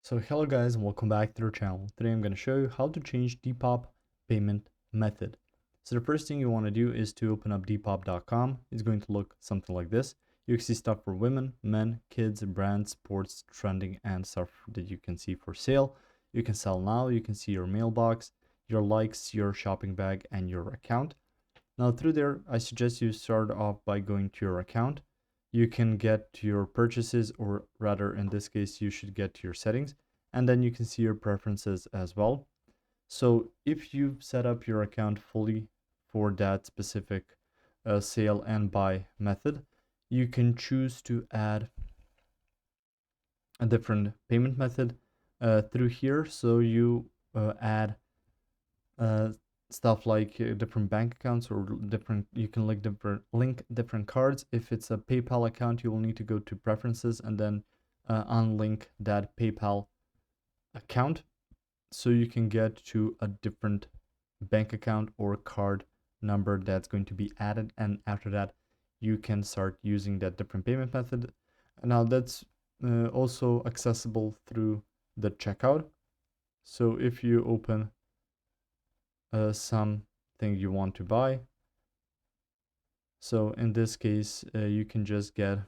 So hello guys and welcome back to our channel. Today I'm going to show you how to change Depop payment method. So the first thing you want to do is to open up Depop.com. It's going to look something like this. You can see stuff for women, men, kids, brands, sports, trending, and stuff that you can see for sale. You can sell now, you can see your mailbox, your likes, your shopping bag, and your account. Now through there, I suggest you start off by going to your account. You can get to your purchases, or rather in this case, you should get to your settings, and then you can see your preferences as well. So if you've set up your account fully for that specific sale and buy method, you can choose to add a different payment method through here. So you add stuff like different bank accounts, or you can link different cards. If it's a PayPal account, you will need to go to preferences and then unlink that PayPal account so you can get to a different bank account or card number that's going to be added, and after that you can start using that different payment method. Now that's also accessible through the checkout. So if you open something you want to buy, so in this case you can just get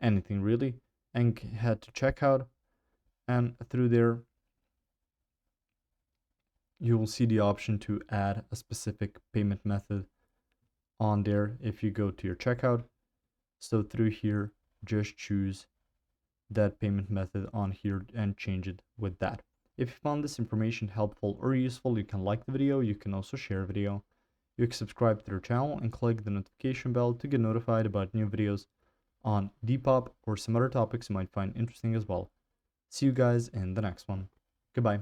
anything really and head to checkout, and through there you will see the option to add a specific payment method on there if you go to your checkout. So through here, just choose that payment method on here and change it with that. If you found this information helpful or useful, you can like the video. You can also share the video. You can subscribe to our channel and click the notification bell to get notified about new videos on Depop or some other topics you might find interesting as well. See you guys in the next one. Goodbye.